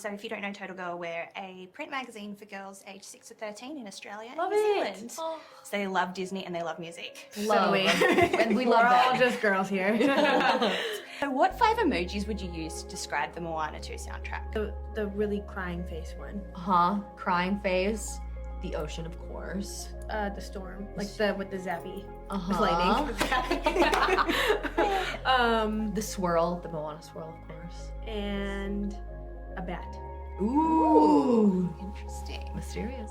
So if you don't know Total Girl, we're a print magazine for girls aged 6 to 13 in Australia Love and New it. Zealand. Oh. So they love Disney and they love music. Love it. And we love We're that. all just girls here. So what 5 emojis would you use to describe the Moana 2 soundtrack? The really crying face one. Crying face, the ocean, of course. The storm, like the with the zappy lightning. The swirl, the Moana swirl, of course. And a bat. Ooh. Interesting. Mysterious.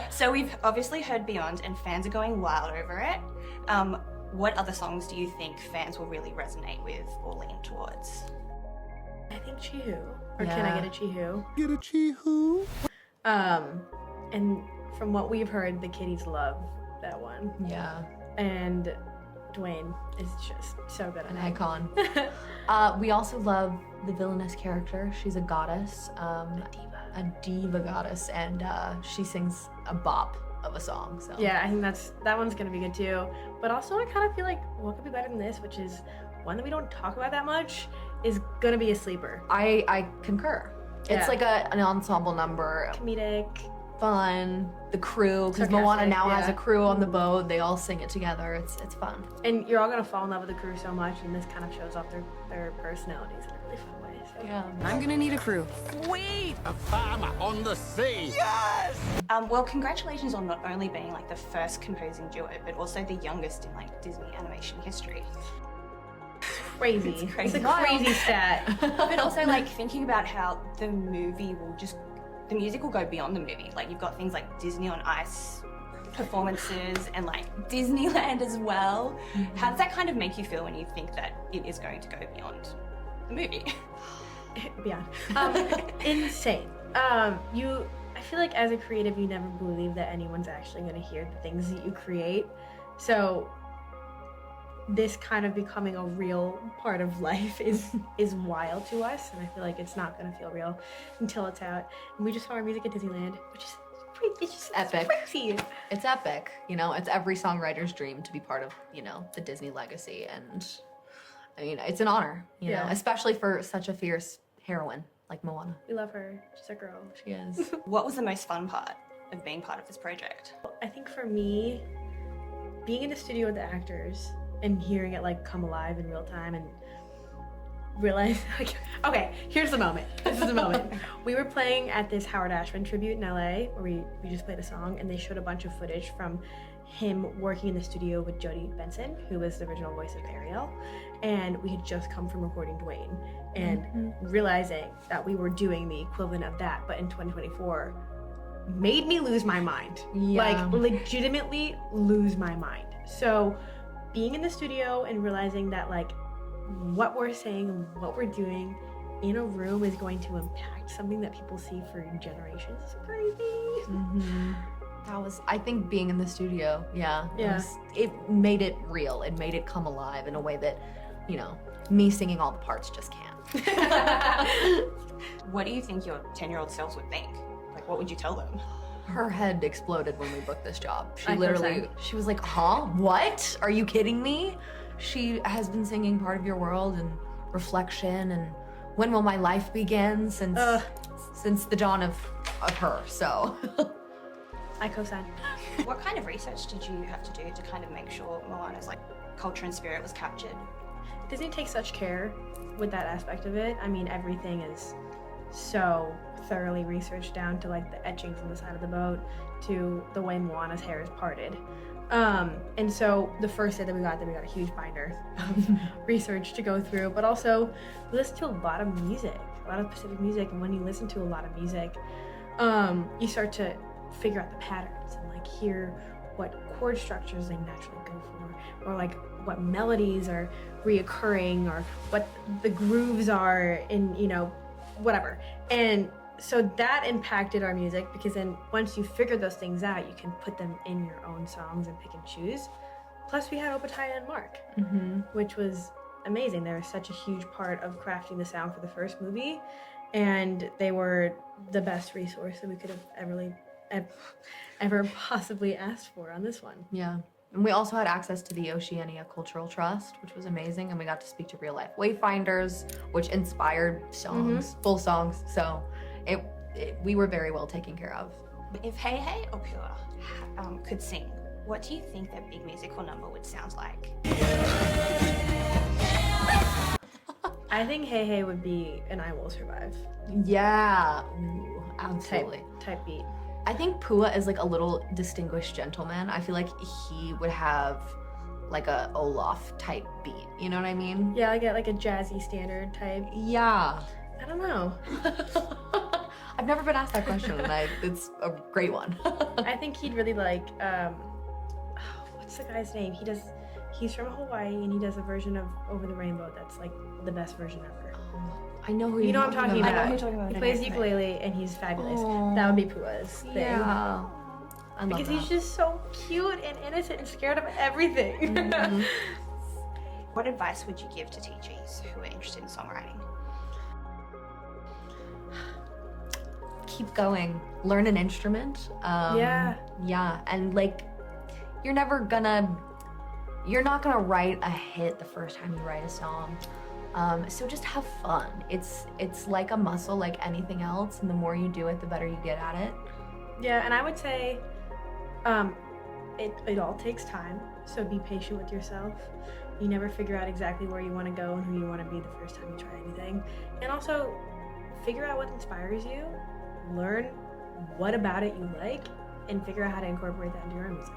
So we've obviously heard Beyond and fans are going wild over it. What other songs do you think fans will really resonate with or lean towards? I think Chihu. Or can I get a Chihu? Get a Chihu? And from what we've heard, the kiddies love that one. Yeah. And Dwayne is just so good at An it. icon. We also love the villainous character. She's a goddess. A diva goddess. And she sings a bop of a song. So Yeah, I think that one's gonna be good too. But also I kind of feel like what could be better than this, which is one that we don't talk about that much, is gonna be a sleeper. I concur. Yeah. It's like an ensemble number. Comedic. Fun. The crew, because Sarcastic, Moana now has yeah. a crew on the boat. They all sing it together. It's fun. And you're all gonna fall in love with the crew so much, and this kind of shows off their personalities in a really fun way. So. Yeah. I'm gonna need a crew. Sweet! A farmer on the sea! Yes! Well, congratulations on not only being like the first composing duo, but also the youngest in like Disney animation history. Crazy. It's crazy. It's a crazy stat. But also like thinking about how the music will go beyond the movie. Like you've got things like Disney on Ice performances and like Disneyland as well. How does that kind of make you feel when you think that it is going to go beyond the movie? Beyond. Insane. I feel like as a creative, you never believe that anyone's actually going to hear the things that you create. So this kind of becoming a real part of life is wild to us, and I feel like it's not going to feel real until it's out. And we just saw our music at Disneyland, which is it's just Epic. crazy. It's epic. You know, it's every songwriter's dream to be part of, you know, the Disney legacy. And I mean, it's an honor, you know, especially for such a fierce heroine like Moana. We love her. She's a girl. She is. What was the most fun part of being part of this project? I think for me, being in the studio with the actors and hearing it like come alive in real time and realize like, okay, here's the moment. This is the moment. We were playing at this Howard Ashman tribute in LA where we just played a song, and they showed a bunch of footage from him working in the studio with Jodie Benson, who was the original voice of Ariel. And we had just come from recording Dwayne and realizing that we were doing the equivalent of that, but in 2024, made me lose my mind. Yeah. Like legitimately lose my mind. So being in the studio and realizing that like what we're saying and what we're doing in a room is going to impact something that people see for generations is crazy. That was, I think, being in the studio, Yeah. it made it real. It made it come alive in a way that, you know, me singing all the parts just can't. What do you think your 10-year-old selves would think? Like, what would you tell them? Her head exploded when we booked this job. She 100%. literally, she was like, huh? What? Are you kidding me? She has been singing Part of Your World and Reflection and When Will My Life Begin since the dawn of her, so. I co-sign. What kind of research did you have to do to kind of make sure Moana's like culture and spirit was captured? Disney takes such care with that aspect of it. I mean, everything is so thoroughly researched down to like the etchings on the side of the boat to the way Moana's hair is parted. And so the first day that we got there, we got a huge binder of research to go through, but also we listened to a lot of music, a lot of Pacific music. And when you listen to a lot of music, you start to figure out the patterns and like hear what chord structures they naturally go for, or like what melodies are reoccurring, or what the grooves are in, you know, whatever. And so that impacted our music, because then once you figure those things out, you can put them in your own songs and pick and choose. Plus we had Opataya and Mark, which was amazing. They were such a huge part of crafting the sound for the first movie, and they were the best resource that we could have ever possibly asked for on this one. Yeah, And we also had access to the Oceania Cultural Trust, which was amazing. And we got to speak to real life wayfinders, which inspired songs, full songs. So we were very well taken care of. If Heihei or Pua could sing, what do you think their big musical number would sound like? I think Heihei would be an I Will Survive Yeah, ooh, absolutely. type beat. I think Pua is like a little distinguished gentleman. I feel like he would have like a Olaf type beat. You know what I mean? Yeah, like a jazzy standard type. Yeah. I don't know. I've never been asked that question, and it's a great one. I think he'd really like, what's the guy's name? He's from Hawaii, and he does a version of Over the Rainbow that's like the best version ever. I know who You know what I'm talking about. I know who you're talking about. He plays ukulele, and he's fabulous. That would be Pua's thing. Yeah. I love Because that. he's just so cute and innocent and scared of everything. What advice would you give to teachers who are interested in songwriting? Keep going. Learn an instrument. Yeah. Yeah, and like, you're not gonna write a hit the first time you write a song. So just have fun. It's like a muscle, like anything else, and the more you do it, the better you get at it. Yeah, and I would say it all takes time, so be patient with yourself. You never figure out exactly where you want to go and who you want to be the first time you try anything. And also, figure out what inspires you, learn what about it you like, and figure out how to incorporate that into your own music.